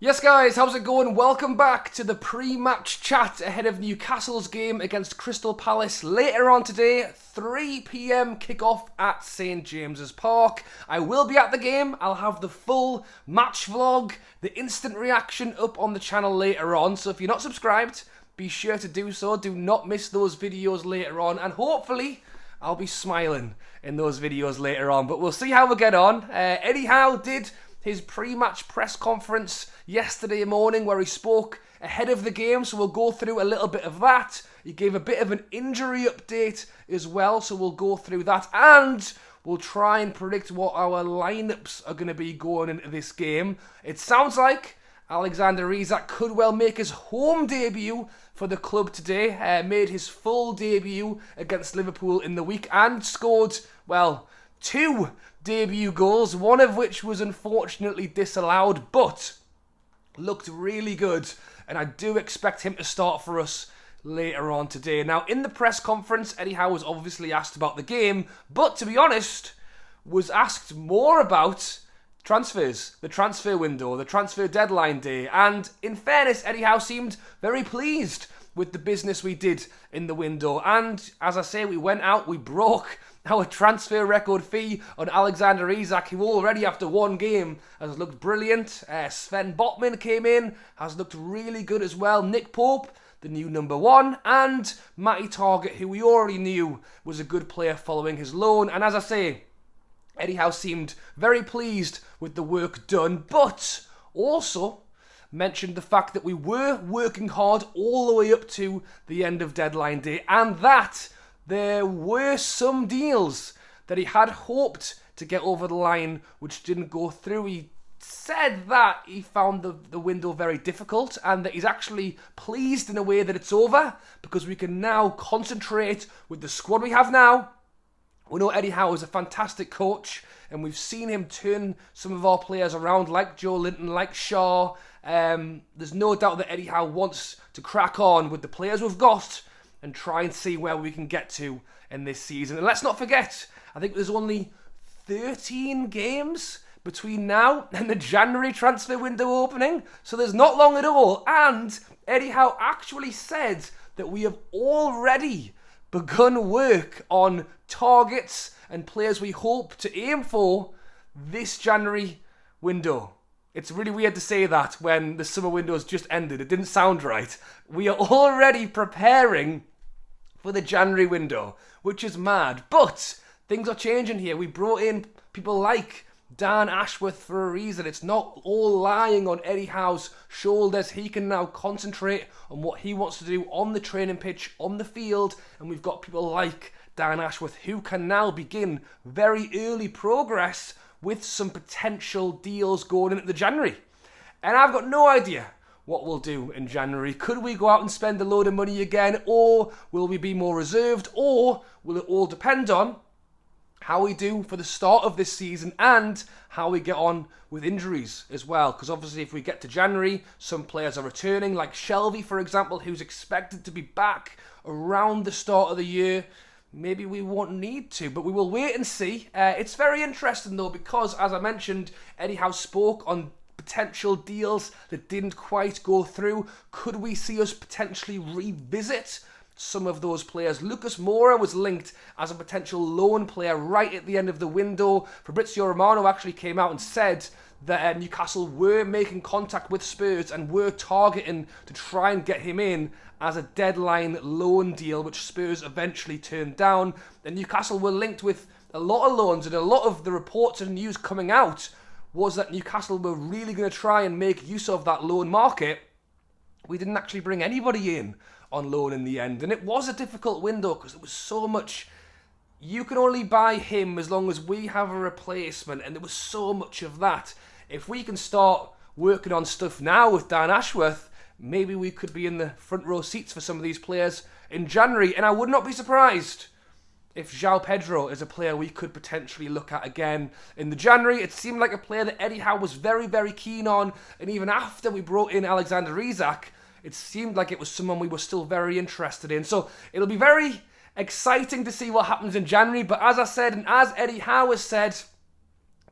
Yes guys, how's it going? Welcome back to the pre-match chat ahead of Newcastle's game against Crystal Palace later on today, 3 PM kickoff at St James's Park. I will be at the game. I'll have the full match vlog, the instant reaction up on the channel later on, so if you're not subscribed, be sure to do so. Do not miss those videos later on, and hopefully I'll be smiling in those videos later on, but we'll see how we get on. Eddie Howe did his pre-match press conference yesterday morning where he spoke ahead of the game, so we'll go through a little bit of that. He gave a bit of an injury update as well, so we'll go through that, and we'll try and predict what our lineups are going to be going into this game. It sounds like Alexander Isak could well make his home debut for the club today, made his full debut against Liverpool in the week and scored, well, 2 debut goals, one of which was unfortunately disallowed, but looked really good, and I do expect him to start for us later on today. Now, in the press conference, Eddie Howe was obviously asked about the game, but to be honest, was asked more about transfers, the transfer window, the transfer deadline day, and in fairness, Eddie Howe seemed very pleased with the business we did in the window, and as I say, we went out, we broke our transfer record fee on Alexander Isak, who already after one game has looked brilliant. Sven Botman came in, has looked really good as well. Nick Pope, the new number 1, and Matty Targett, who we already knew was a good player following his loan. And as I say, Eddie Howe seemed very pleased with the work done, but also mentioned the fact that we were working hard all the way up to the end of deadline day, and that there were some deals that he had hoped to get over the line which didn't go through. He said that he found the window very difficult and that he's actually pleased in a way that it's over because we can now concentrate with the squad we have now. We know Eddie Howe is a fantastic coach, and we've seen him turn some of our players around, like Joe Linton, like Shaw. There's no doubt that Eddie Howe wants to crack on with the players we've got and try and see where we can get to in this season. And let's not forget, I think there's only 13 games between now and the January transfer window opening, so there's not long at all. And Eddie Howe actually said that we have already begun work on targets and players we hope to aim for this January window. It's really weird to say that when the summer window's just ended. It didn't sound right. We are already preparing for the January window, which is mad. But things are changing here. We brought in people like Dan Ashworth for a reason. It's not all lying on Eddie Howe's shoulders. He can now concentrate on what he wants to do on the training pitch, on the field, and we've got people like Dan Ashworth who can now begin very early progress with some potential deals going into the January. And I've got no idea what we'll do in January. Could we go out and spend a load of money again, or will we be more reserved, or will it all depend on how we do for the start of this season and how we get on with injuries as well? Because obviously if we get to January, some players are returning, like Shelvey, for example, who's expected to be back around the start of the year. Maybe we won't need to, but we will wait and see. It's very interesting though, because as I mentioned, Eddie Howe spoke on potential deals that didn't quite go through. Could we see us potentially revisit some of those players? Lucas Moura was linked as a potential loan player right at the end of the window. Fabrizio Romano actually came out and said that Newcastle were making contact with Spurs and were targeting to try and get him in as a deadline loan deal, which Spurs eventually turned down. And Newcastle were linked with a lot of loans, and a lot of the reports and news coming out was that Newcastle were really going to try and make use of that loan market. We didn't actually bring anybody in on loan in the end, and it was a difficult window because it was so much. You can only buy him as long as we have a replacement, and there was so much of that. If we can start working on stuff now with Dan Ashworth, maybe we could be in the front row seats for some of these players in January, and I would not be surprised if João Pedro is a player we could potentially look at again in the January. It seemed like a player that Eddie Howe was very, very keen on, and even after we brought in Alexander Isak, it seemed like it was someone we were still very interested in. So it'll be very exciting to see what happens in January, but as I said, and as Eddie Howe has said,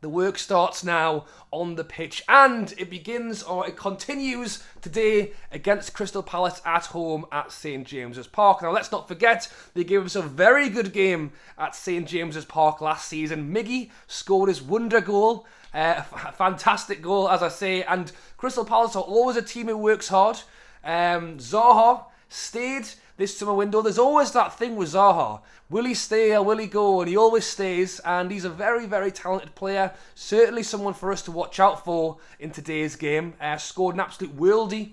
The work starts now on the pitch, and it continues today against Crystal Palace at home at St James's Park. Now, let's not forget, they gave us a very good game at St James's Park last season. Miggy scored his wonder goal, a fantastic goal, as I say, and Crystal Palace are always a team who works hard. Zaha stayed this summer window. There's always that thing with Zaha. Will he stay or will he go? And he always stays, and he's a very, very talented player. Certainly someone for us to watch out for in today's game. Scored an absolute worldie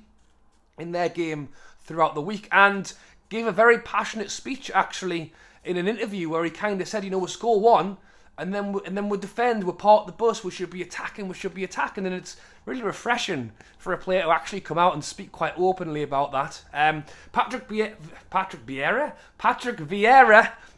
in their game throughout the week, and gave a very passionate speech, actually, in an interview where he kind of said, we'll score one, and then we'll defend, we'll park the bus, we should be attacking, and it's really refreshing for a player to actually come out and speak quite openly about that. Patrick Vieira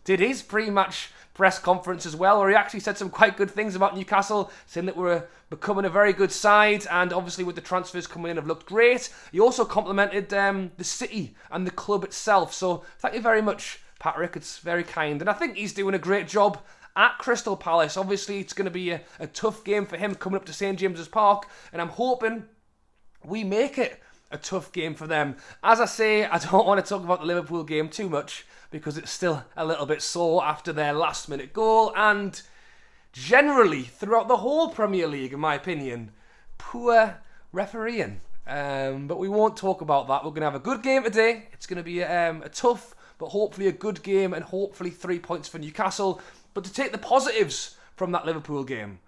did his pre-match press conference as well, where he actually said some quite good things about Newcastle, saying that we're becoming a very good side, and obviously with the transfers coming in have looked great. He also complimented the city and the club itself, so thank you very much, Patrick, it's very kind, and I think he's doing a great job at Crystal Palace. Obviously, it's going to be a tough game for him coming up to St James's Park, and I'm hoping we make it a tough game for them. As I say, I don't want to talk about the Liverpool game too much because it's still a little bit sore after their last-minute goal, and generally, throughout the whole Premier League, in my opinion, poor refereeing. But we won't talk about that. We're going to have a good game today. It's going to be a tough, but hopefully a good game, and hopefully 3 points for Newcastle. But to take the positives from that Liverpool game,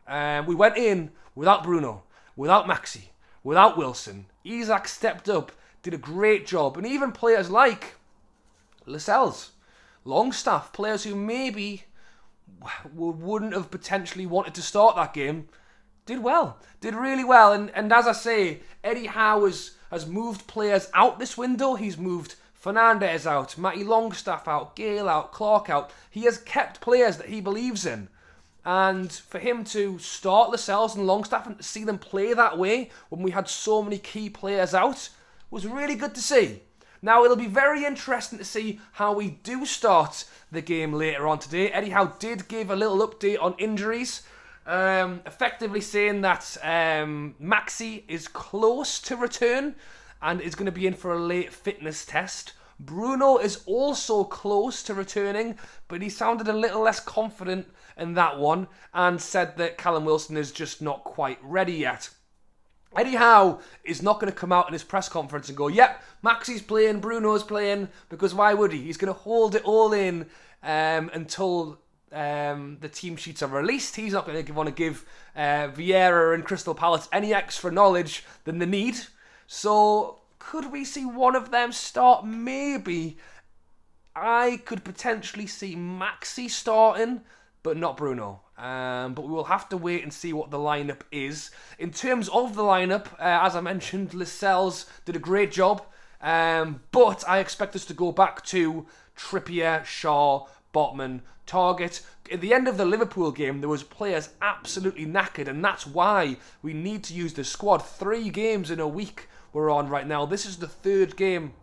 we went in without Bruno, without Maxi, without Wilson. Isak stepped up, did a great job, and even players like Lascelles, Longstaff, players who maybe wouldn't have potentially wanted to start that game, did well, did really well. And as I say, Eddie Howe has moved players out this window. He's moved Fernandes out, Matty Longstaff out, Gale out, Clark out. He has kept players that he believes in. And for him to start Lascelles and Longstaff and to see them play that way when we had so many key players out was really good to see. Now, it'll be very interesting to see how we do start the game later on today. Eddie Howe did give a little update on injuries, effectively saying that Maxi is close to return and is going to be in for a late fitness test. Bruno is also close to returning, but he sounded a little less confident in that one and said that Callum Wilson is just not quite ready yet. Eddie Howe is not going to come out in his press conference and go, yep, Maxi's playing, Bruno's playing, because why would he? He's going to hold it all in until the team sheets are released. He's not going to want to give Vieira and Crystal Palace any extra knowledge than they need. So could we see one of them start? Maybe. I could potentially see Maxi starting, but not Bruno. But we will have to wait and see what the lineup is. In terms of the lineup, as I mentioned, Lascelles did a great job. But I expect us to go back to Trippier, Shaw, Botman, Target. At the end of the Liverpool game, there was players absolutely knackered, and that's why we need to use the squad. 3 games in a week we're on right now. This is the 3rd game.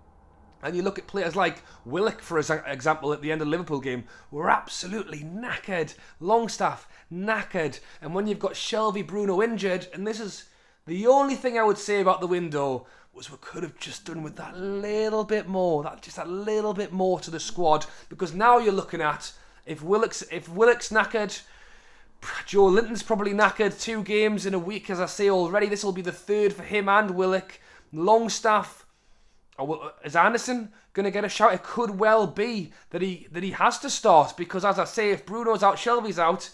And you look at players like Willock, for example, at the end of the Liverpool game, were absolutely knackered. Longstaff, knackered. And when you've got Shelvey, Bruno injured, and this is the only thing I would say about the window, was we could have just done with that little bit more, just a little bit more to the squad. Because now you're looking at, if Willock's knackered, Joe Linton's probably knackered. 2 games in a week, as I say already. This will be the 3rd for him and Willock. Longstaff. Is Anderson going to get a shout? It could well be that he has to start, because as I say, if Bruno's out, Shelvey's out,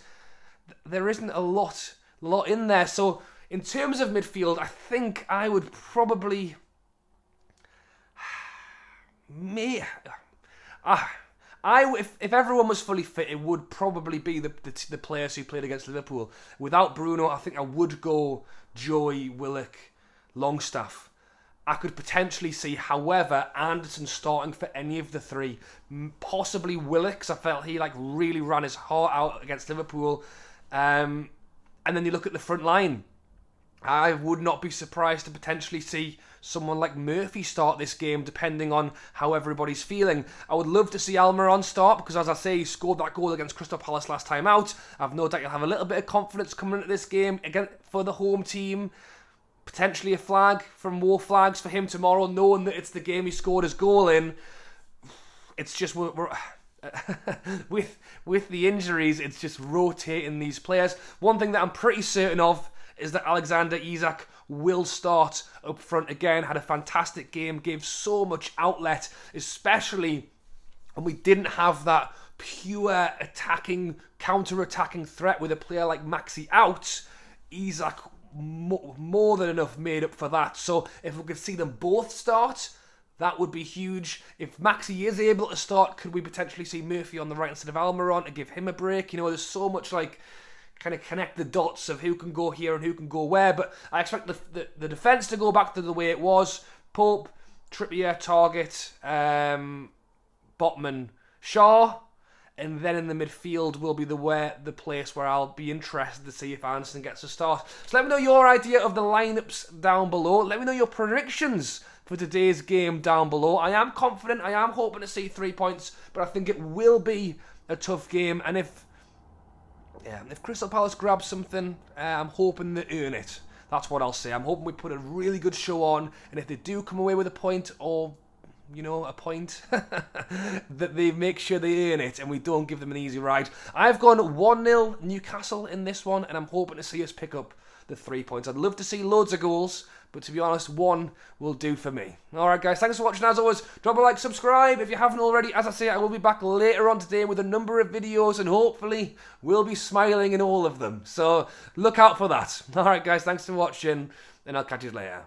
there isn't a lot in there. So in terms of midfield, I think I would probably if everyone was fully fit, it would probably be the players who played against Liverpool. Without Bruno, I think I would go Joey, Willock, Longstaff. I could potentially see, however, Anderson starting for any of the 3. Possibly Willock, because I felt he really ran his heart out against Liverpool. And then you look at the front line. I would not be surprised to potentially see someone like Murphy start this game, depending on how everybody's feeling. I would love to see Almiron start, because as I say, he scored that goal against Crystal Palace last time out. I've no doubt he'll have a little bit of confidence coming into this game again for the home team. Potentially a flag, from more flags for him tomorrow, knowing that it's the game he scored his goal in. It's just we're with the injuries, it's just rotating these players. One thing that I'm pretty certain of is that Alexander Isak will start up front again. Had a fantastic game, gave so much outlet, especially when we didn't have that pure attacking, counter-attacking threat with a player like Maxi out. Isak more than enough made up for that. So if we could see them both start, that would be huge. If Maxi is able to start, could we potentially see Murphy on the right instead of Almiron to give him a break? You know, there's so much like kind of connect the dots of who can go here and who can go where. But I expect the defence to go back to the way it was. Pope, Trippier, Target, Botman, Shaw. And then in the midfield will be the place where I'll be interested to see if Anderson gets a start. So let me know your idea of the lineups down below. Let me know your predictions for today's game down below. I am confident. I am hoping to see 3 points, but I think it will be a tough game. And if Crystal Palace grabs something, I'm hoping they earn it. That's what I'll say. I'm hoping we put a really good show on, and if they do come away with a point, or a point, that they make sure they earn it and we don't give them an easy ride. I've gone 1-0 Newcastle in this one, and I'm hoping to see us pick up the 3 points. I'd love to see loads of goals, but to be honest, one will do for me. Alright guys, thanks for watching as always. Drop a like, subscribe if you haven't already. As I say, I will be back later on today with a number of videos, and hopefully we'll be smiling in all of them. So look out for that. Alright guys, thanks for watching, and I'll catch you later.